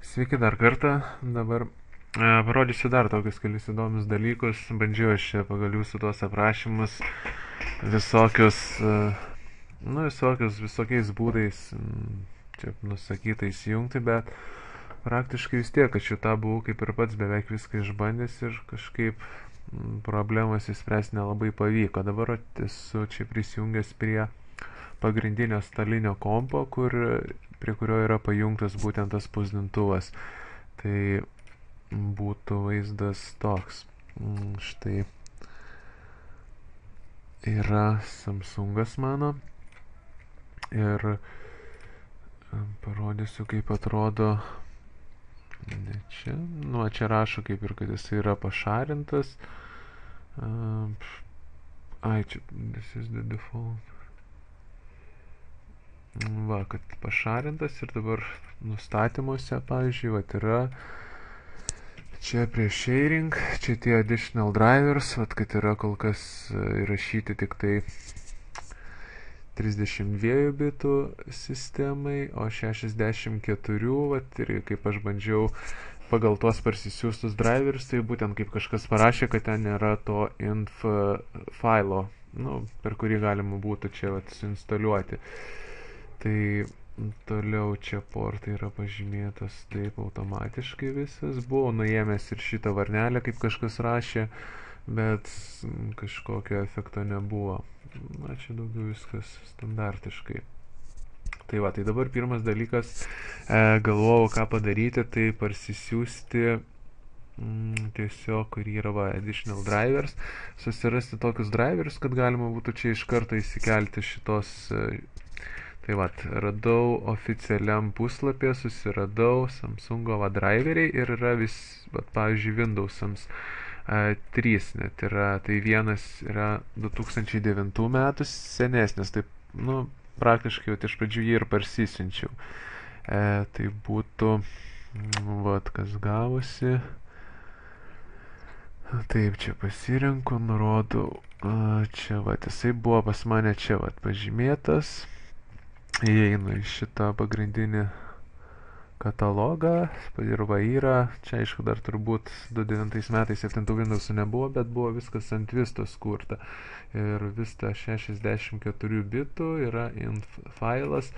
Sveiki dar kartą. Dabar parodysiu dar tokius kelis įdomius dalykus. Bandžiau aš čia pagal jūsų tuos aprašymus visokius, visokiais būdais čia nusakyta įsijungti, bet praktiškai vis tiek, aš šitą buvau kaip ir pats beveik viską išbandęs ir kažkaip problemas įspręsti nelabai pavyko. Dabar esu čia prisijungęs prie pagrindinio stalinio kompo, prie kurio yra pajungtas būtent tas spausdintuvas. Tai būtų vaizdas toks. Štai yra Samsungas mano. Ir parodysiu, kaip atrodo. Ne čia. Čia rašo kaip ir, kad jis yra pašarintas. Čia, this is the default. Va, kad pašarintas ir dabar nustatymuose, pavyzdžiui, yra čia prie sharing, čia tie additional drivers, kad yra kol kas įrašyti tik tai 32 bitų sistemai, o 64, ir kaip aš bandžiau pagal tuos parsisiųstus drivers, tai būtent kaip kažkas parašė, kad ten nėra to inf failo, per kurį galima būtų čia suinstaliuoti. Tai toliau čia portai yra pažymėtas taip automatiškai visas. Buvau nuėmęs ir šitą varnelę, kaip kažkas rašė, bet kažkokio efekto nebuvo. Čia daugiau viskas standartiškai. Tai dabar pirmas dalykas, galvojau ką padaryti, tai parsisiųsti tiesiog, kur yra additional drivers, susirasti tokius drivers, kad galima būtų čia iš karto įsikelti šitos. Tai radau oficialiam puslapyje, susiradau Samsungo driveriai ir yra pavyzdžiui, Windowsams 3 net yra. Tai vienas yra 2009 metų senesnis, tai praktiškai iš pradžių jį ir parsisinčiau. Tai būtų, kas gavosi. Taip, čia pasirenku, nurodau. Čia, jisai buvo pas mane čia, pažymėtas. Įeinu į šitą pagrindinį katalogą ir yra, čia aišku dar turbūt 2009 metais 7 Windows'ų nebuvo, bet buvo viskas ant Vistos kurta. Ir Vista 64 bitų yra inf failas,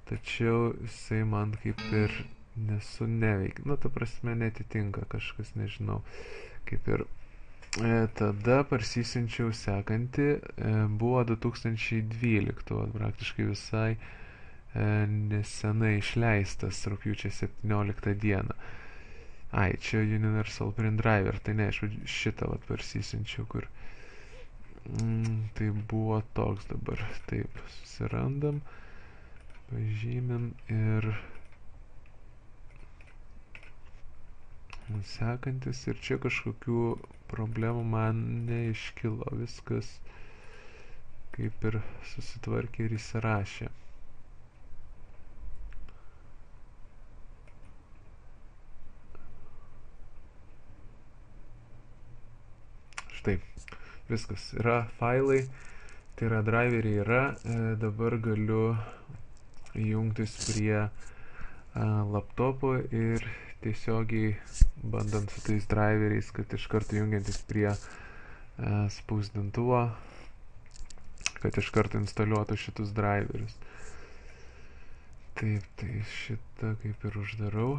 tačiau jisai man kaip ir neveikia. Ta prasme netitinka kažkas, nežinau, kaip ir. Tada parsisinčiau sekantį, buvo 2012, praktiškai visai nesenai išleistas, rugpjūčio 17 dieną. Čia Universal Print Driver, tai ne, aš šitą parsisinčiau, kur tai buvo toks dabar. Taip, susirandam, pažymim ir sekantis, ir čia kažkokių problemų man neiškilo, viskas kaip ir susitvarkė ir įsirašė. Štai, viskas, yra failai, tai yra driveriai yra, dabar galiu jungtis prie laptopo ir tiesiogiai bandant su tais driveriais, kad iš karto jungiantis prie spausdintuvo, kad iš karto instaliuotų šitus driverius. Taip, tai šitą kaip ir uždarau.